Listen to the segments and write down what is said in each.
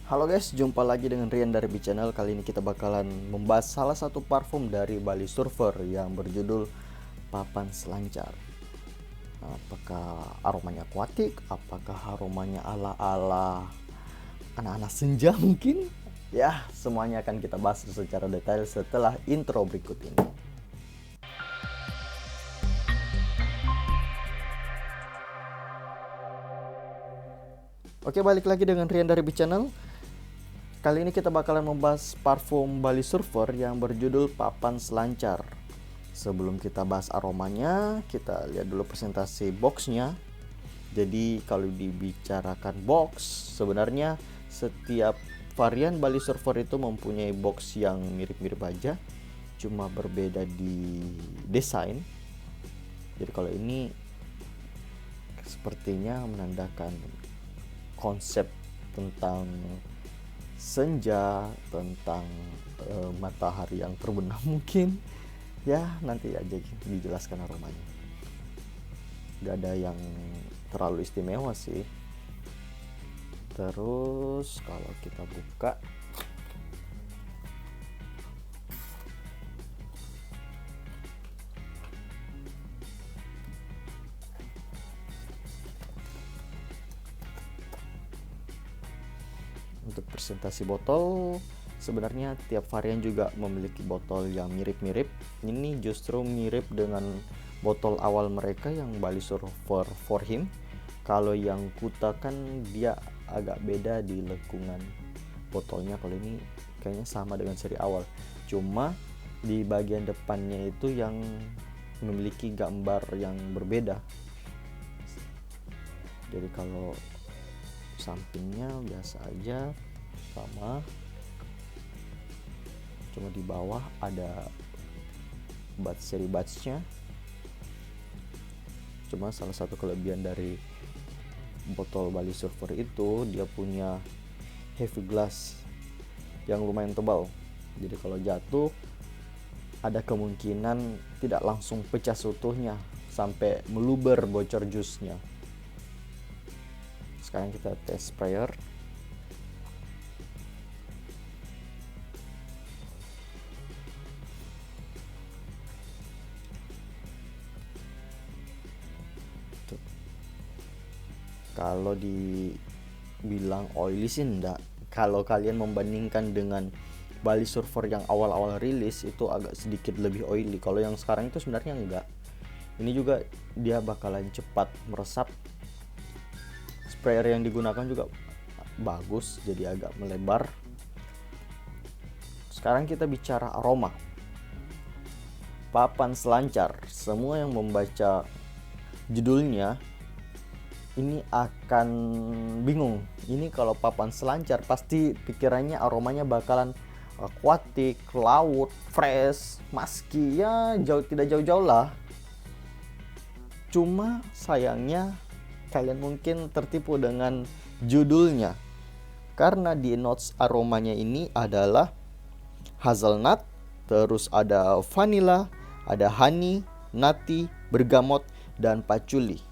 Halo guys, jumpa lagi dengan Rian dari B Channel. Kali ini kita bakalan membahas salah satu parfum dari Bali Surfer yang berjudul Papan Selancar. Apakah aromanya akuatik? Apakah aromanya ala-ala anak-anak senja mungkin? Ya, semuanya akan kita bahas secara detail setelah intro berikut ini. Oke, balik lagi dengan Rian dari B Channel. Kali ini kita bakalan membahas parfum Bali Surfer yang berjudul Papan Selancar. Sebelum kita bahas aromanya, kita lihat dulu presentasi boxnya. Jadi kalau dibicarakan box, sebenarnya setiap varian Bali Surfer itu mempunyai box yang mirip-mirip aja, cuma berbeda di desain. Jadi kalau ini sepertinya menandakan konsep tentang senja, tentang matahari yang terbenam mungkin. Ya, nanti aja dijelaskan aromanya. Gak ada yang terlalu istimewa sih. Terus kalau kita buka, untuk presentasi botol, sebenarnya tiap varian juga memiliki botol yang mirip-mirip. Ini justru mirip dengan botol awal mereka yang Bali Surfer for Him. Kalau yang Kuta kan dia agak beda di lekungan botolnya. Kalau ini kayaknya sama dengan seri awal, cuma di bagian depannya itu yang memiliki gambar yang berbeda. Jadi kalau sampingnya biasa aja sama, cuma di bawah ada seri batchnya. Cuma salah satu kelebihan dari botol Bali Surfer itu dia punya heavy glass yang lumayan tebal. Jadi kalau jatuh ada kemungkinan tidak langsung pecah seutuhnya sampai meluber bocor jusnya. Sekarang kita tes sprayer. Tuh. Kalau dibilang oily sih enggak. Kalau kalian membandingkan dengan Bali Surfer yang awal-awal rilis itu agak sedikit lebih oily. Kalau yang sekarang itu sebenarnya enggak. Ini juga dia bakalan cepat meresap. Sprayer yang digunakan juga bagus, jadi agak melebar. Sekarang kita bicara aroma. Papan Selancar. Semua yang membaca judulnya ini akan bingung. Ini kalau Papan Selancar pasti pikirannya aromanya bakalan aquatic, laut, fresh, musky, ya tidak jauh-jauh lah. Cuma sayangnya kalian mungkin tertipu dengan judulnya, karena di notes aromanya ini adalah hazelnut, terus ada vanilla, ada honey, nutty, bergamot, dan patchouli.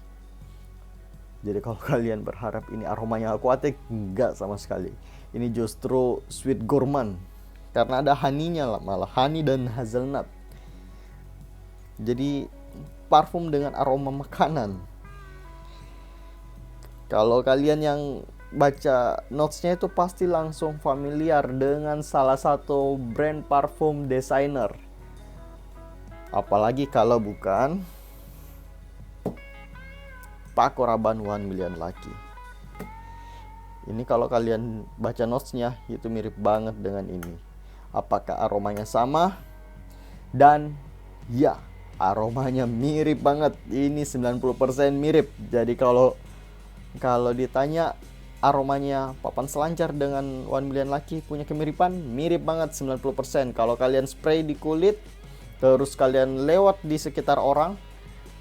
Jadi kalau kalian berharap ini aromanya aquatic, enggak sama sekali. Ini justru sweet gourmand, karena ada honey-nya lah, malah honey dan hazelnut. Jadi parfum dengan aroma makanan. Kalau kalian yang baca notesnya itu pasti langsung familiar dengan salah satu brand parfum designer. Apalagi kalau bukan Paco Rabanne 1 Million Lucky. Ini kalau kalian baca notesnya itu mirip banget dengan ini. Apakah aromanya sama? Dan ya, aromanya mirip banget. Ini 90% mirip. Jadi kalau ditanya aromanya Papan Selancar dengan 1 Million Lucky punya kemiripan, mirip banget 90%. Kalau kalian spray di kulit, terus kalian lewat di sekitar orang,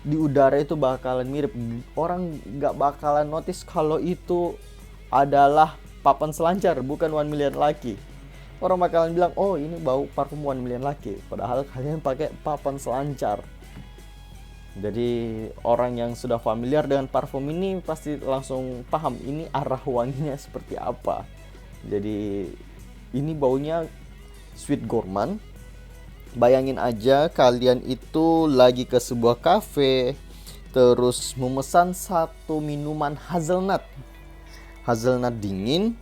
di udara itu bakalan mirip. Orang gak bakalan notice kalau itu adalah Papan Selancar, bukan 1 Million Lucky. Orang bakalan bilang, oh ini bau parfum 1 Million Lucky, padahal kalian pakai Papan Selancar. Jadi orang yang sudah familiar dengan parfum ini pasti langsung paham ini arah wanginya seperti apa. Jadi ini baunya sweet gourmand. Bayangin aja kalian itu lagi ke sebuah cafe, terus memesan satu minuman hazelnut dingin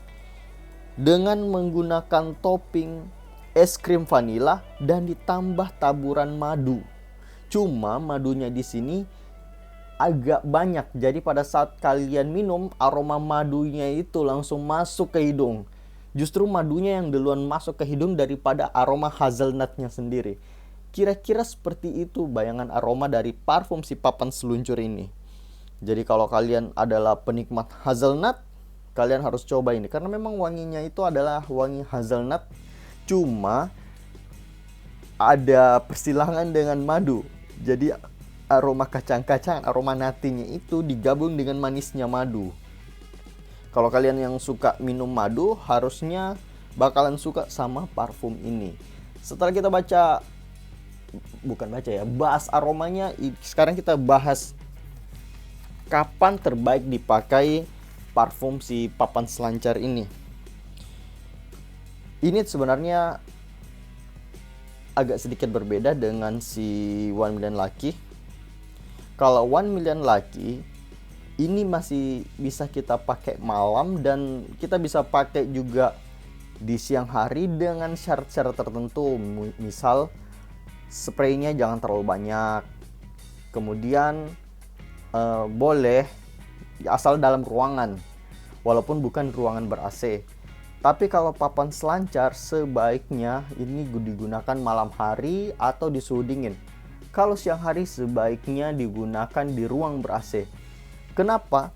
dengan menggunakan topping es krim vanila dan ditambah taburan madu. Cuma madunya di sini agak banyak, jadi pada saat kalian minum, aroma madunya itu langsung masuk ke hidung. Justru madunya yang duluan masuk ke hidung daripada aroma hazelnutnya sendiri. Kira-kira seperti itu bayangan aroma dari parfum si papan seluncur ini. Jadi kalau kalian adalah penikmat hazelnut, kalian harus coba ini, karena memang wanginya itu adalah wangi hazelnut, cuma ada persilangan dengan madu. Jadi aroma kacang-kacang, aroma natinya itu digabung dengan manisnya madu. Kalau kalian yang suka minum madu, harusnya bakalan suka sama parfum ini. Setelah kita bahas aromanya, sekarang kita bahas kapan terbaik dipakai parfum si papan selancar ini. Ini sebenarnya agak sedikit berbeda dengan si 1 Million Lucky. Kalau 1 Million Lucky ini masih bisa kita pakai malam, dan kita bisa pakai juga di siang hari dengan syarat-syarat tertentu. Misal spraynya jangan terlalu banyak, kemudian boleh asal dalam ruangan, walaupun bukan ruangan ber-AC. Tapi kalau papan selancar sebaiknya ini digunakan malam hari atau di suhu dingin. Kalau siang hari sebaiknya digunakan di ruang ber-AC. Kenapa?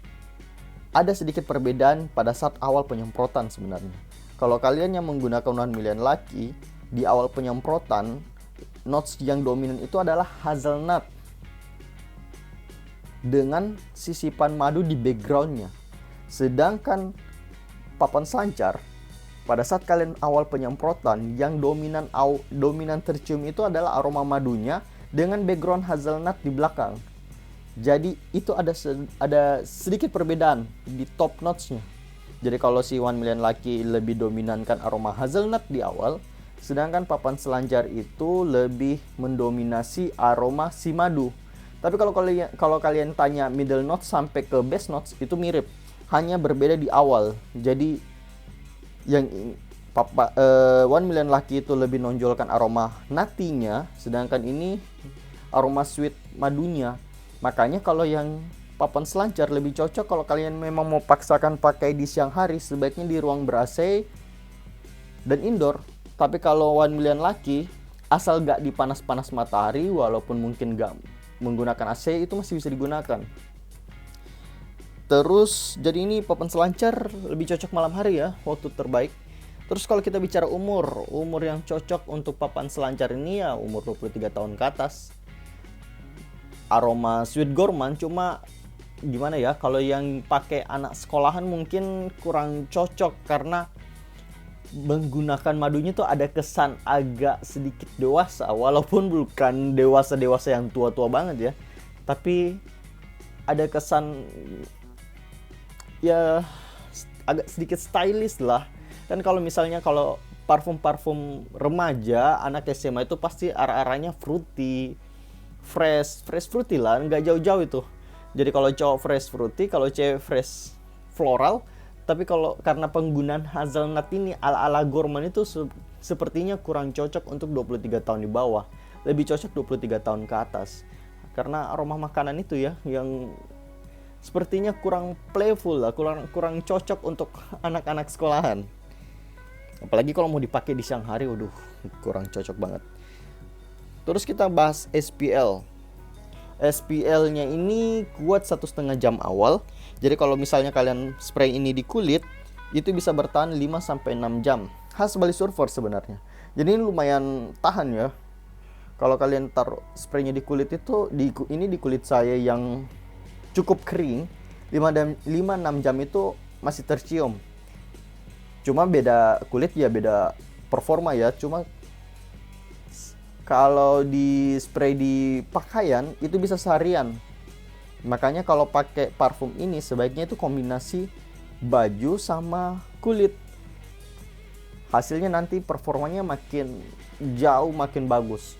Ada sedikit perbedaan pada saat awal penyemprotan sebenarnya. Kalau kalian yang menggunakan 1 Million Lucky, di awal penyemprotan, notes yang dominan itu adalah hazelnut dengan sisipan madu di backgroundnya. Sedangkan papan selancar, pada saat kalian awal penyemprotan, yang dominan tercium itu adalah aroma madunya dengan background hazelnut di belakang. Jadi itu ada sedikit perbedaan di top notes-nya. Jadi kalau si 1 Million Lucky lebih dominankan aroma hazelnut di awal, sedangkan papan selancar itu lebih mendominasi aroma si madu. Tapi kalau kalian tanya middle notes sampai ke base notes, itu mirip, hanya berbeda di awal. Jadi yang 1 Million Lucky itu lebih nonjolkan aroma natinya, sedangkan ini aroma sweet madunya. Makanya kalau yang papan selancar lebih cocok kalau kalian memang mau paksakan pakai di siang hari, sebaiknya di ruang ber-AC dan indoor. Tapi kalau 1 Million Lucky, asal gak dipanas-panas matahari, walaupun mungkin gak menggunakan AC, itu masih bisa digunakan. Terus jadi ini papan selancar lebih cocok malam hari ya, waktu terbaik. Terus kalau kita bicara umur yang cocok untuk papan selancar ini ya umur 23 tahun ke atas. Aroma sweet gourmand, cuma gimana ya, kalau yang pakai anak sekolahan mungkin kurang cocok, karena menggunakan madunya tuh ada kesan agak sedikit dewasa, walaupun bukan dewasa yang tua-tua banget ya, tapi ada kesan ya agak sedikit stylish lah. Dan kalau misalnya kalau parfum remaja anak SMA itu pasti arah-arahnya fruity, fresh fruity lah, nggak jauh-jauh itu. Jadi kalau cowok fresh fruity, kalau cewek fresh floral. Tapi kalau karena penggunaan hazelnut ini ala-ala gourmand itu sepertinya kurang cocok untuk 23 tahun di bawah. Lebih cocok 23 tahun ke atas. Karena aroma makanan itu ya yang sepertinya kurang playful lah, kurang cocok untuk anak-anak sekolahan. Apalagi kalau mau dipakai di siang hari, waduh, kurang cocok banget. Terus kita bahas SPL. SPL-nya ini kuat 1,5 jam awal. Jadi kalau misalnya kalian spray ini di kulit, itu bisa bertahan 5-6 jam. Khas Bali Surfer sebenarnya. Jadi ini lumayan tahan ya. Kalau kalian taruh spraynya di kulit itu, ini di kulit saya yang cukup kering, 5-6 jam itu masih tercium. Cuma beda kulit ya, beda performa ya. Cuma kalau di spray di pakaian itu bisa seharian. Makanya kalau pakai parfum ini sebaiknya itu kombinasi baju sama kulit. hasilnya nanti performanya makin jauh makin bagus.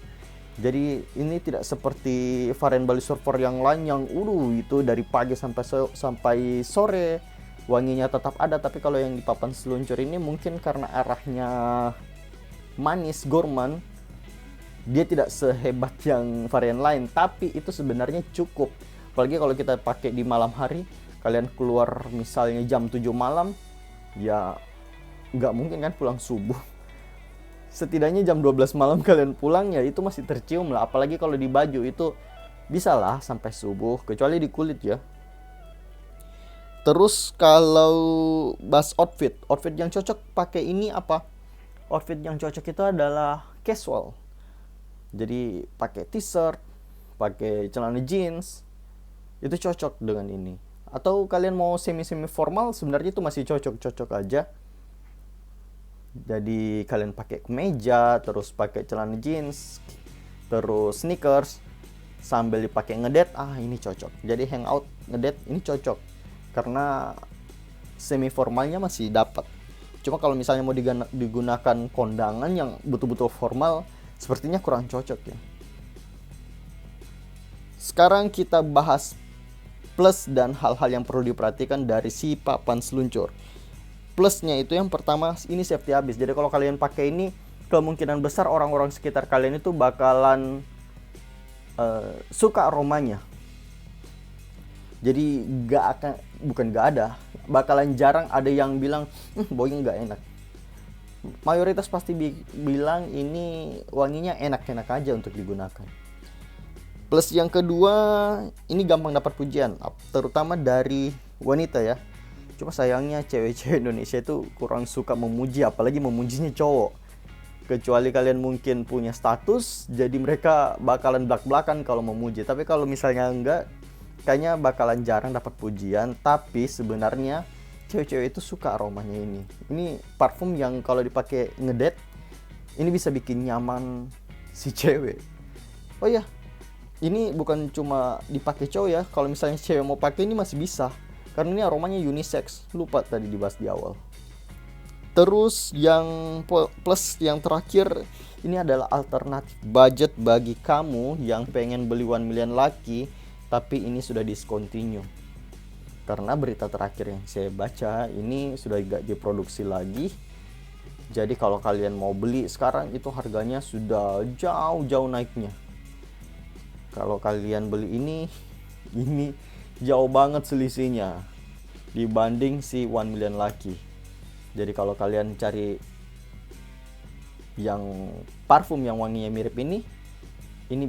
Jadi ini tidak seperti varian Bali Surfer yang lain yang itu dari pagi sampai sore wanginya tetap ada. Tapi kalau yang di papan seluncur ini mungkin karena arahnya manis gourmand, dia tidak sehebat yang varian lain, tapi itu sebenarnya cukup. Apalagi kalau kita pakai di malam hari, kalian keluar misalnya jam 7 malam, ya nggak mungkin kan pulang subuh. Setidaknya jam 12 malam kalian pulang, ya itu masih tercium lah. Apalagi kalau di baju itu bisa lah sampai subuh, kecuali di kulit ya. Terus kalau bahas outfit yang cocok pakai ini apa? Outfit yang cocok itu adalah casual. Jadi pakai t-shirt, pakai celana jeans, itu cocok dengan ini. Atau kalian mau semi formal, sebenarnya itu masih cocok aja. Jadi kalian pakai kemeja, terus pakai celana jeans, terus sneakers, sambil dipakai ngedate, ini cocok. Jadi hangout ngedate ini cocok, karena semi formalnya masih dapat. Cuma kalau misalnya mau digunakan kondangan yang betul-betul formal, sepertinya kurang cocok ya. Sekarang kita bahas plus dan hal-hal yang perlu diperhatikan dari si papan seluncur. Plusnya itu yang pertama, ini safety habis. Jadi kalau kalian pakai ini, kemungkinan besar orang-orang sekitar kalian itu bakalan suka aromanya. Jadi bakalan jarang ada yang bilang baunya nggak enak. Mayoritas pasti bilang ini wanginya enak-enak aja untuk digunakan. Plus yang kedua, ini gampang dapat pujian, terutama dari wanita ya. Cuma sayangnya cewek-cewek Indonesia itu kurang suka memuji, apalagi memujinya cowok. Kecuali kalian mungkin punya status, jadi mereka bakalan belak-belakan kalau memuji. Tapi kalau misalnya enggak, kayaknya bakalan jarang dapat pujian. Tapi sebenarnya cewek-cewek itu suka aromanya ini. Ini parfum yang kalau dipakai ngedate, ini bisa bikin nyaman si cewek. Oh ya, ini bukan cuma dipakai cowok ya. Kalau misalnya cewek mau pakai ini masih bisa, karena ini aromanya unisex. Lupa tadi dibahas di awal. Terus yang plus yang terakhir, ini adalah alternatif budget bagi kamu yang pengen beli 1 Million Lucky, tapi ini sudah discontinue. Karena berita terakhir yang saya baca, ini sudah gak diproduksi lagi. Jadi kalau kalian mau beli sekarang, itu harganya sudah jauh-jauh naiknya. Kalau kalian beli ini jauh banget selisihnya dibanding si 1 Million Lucky. Jadi kalau kalian cari yang parfum yang wanginya mirip ini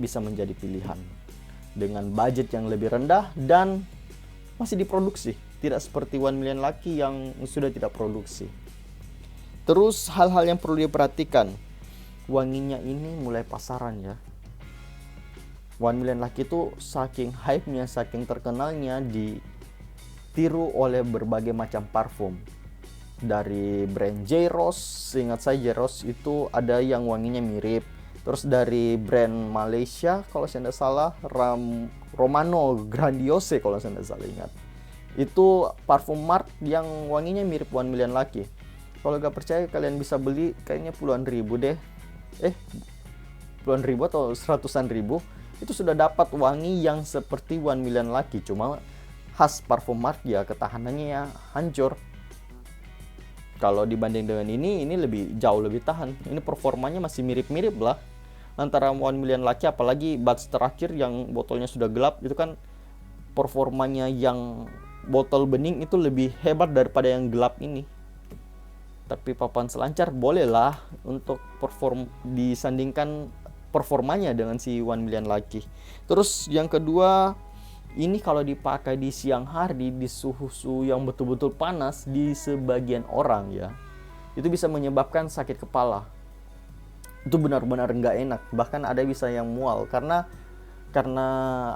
bisa menjadi pilihan dengan budget yang lebih rendah dan masih diproduksi, tidak seperti 1 Million Lucky yang sudah tidak produksi. Terus hal-hal yang perlu diperhatikan, wanginya ini mulai pasaran ya. 1 Million Lucky itu saking hype-nya, saking terkenalnya, ditiru oleh berbagai macam parfum. Dari brand J-Rose, seingat saya J-Rose itu ada yang wanginya mirip. Terus dari brand Malaysia, kalau saya tidak salah, Romano Grandiose kalau saya tidak salah ingat. Itu parfum Mart yang wanginya mirip 1 Million Lucky. Kalau gak percaya kalian bisa beli, kayaknya puluhan ribu deh. Puluhan ribu atau seratusan ribu. Itu sudah dapat wangi yang seperti 1 Million Lucky, cuma khas parfum Mart ya ketahanannya ya hancur. Kalau dibanding dengan ini jauh lebih tahan. Ini performanya masih mirip-mirip lah antara 1 Million Lucky, apalagi batch terakhir yang botolnya sudah gelap, itu kan performanya yang botol bening itu lebih hebat daripada yang gelap ini. Tapi papan selancar bolehlah untuk disandingkan performanya dengan si 1 Million Lucky. Terus yang kedua, ini kalau dipakai di siang hari di suhu yang betul-betul panas, di sebagian orang ya, itu bisa menyebabkan sakit kepala. Itu benar-benar nggak enak. Bahkan ada bisa yang mual karena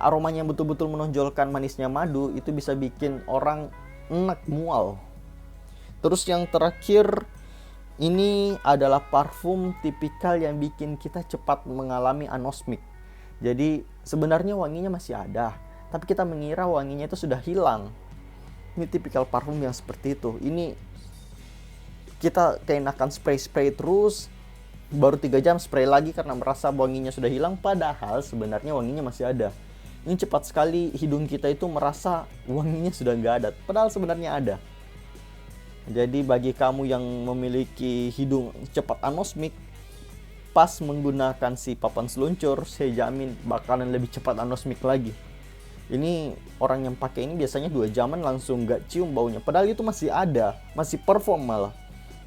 aromanya betul-betul menonjolkan manisnya madu, itu bisa bikin orang enak mual. Terus yang terakhir, ini adalah parfum tipikal yang bikin kita cepat mengalami anosmik. Jadi sebenarnya wanginya masih ada, tapi kita mengira wanginya itu sudah hilang. Ini tipikal parfum yang seperti itu. Ini kita keenakan spray terus, baru 3 jam spray lagi karena merasa wanginya sudah hilang, padahal sebenarnya wanginya masih ada. Ini cepat sekali hidung kita itu merasa wanginya sudah nggak ada, padahal sebenarnya ada. Jadi bagi kamu yang memiliki hidung cepat anosmik, pas menggunakan si papan seluncur, saya jamin bakalan lebih cepat anosmik lagi. Ini orang yang pakai ini biasanya 2 jaman langsung nggak cium baunya, padahal itu masih ada, masih perform malah.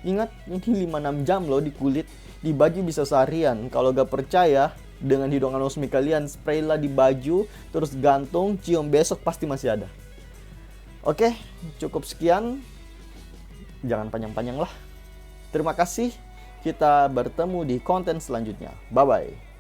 Ingat, ini 5-6 jam loh di kulit, di baju bisa seharian. Kalau gak percaya dengan hidung anosmik kalian, spraylah di baju, terus gantung, cium, besok pasti masih ada. Oke, cukup sekian. Jangan panjang-panjang lah. Terima kasih. Kita bertemu di konten selanjutnya. Bye-bye.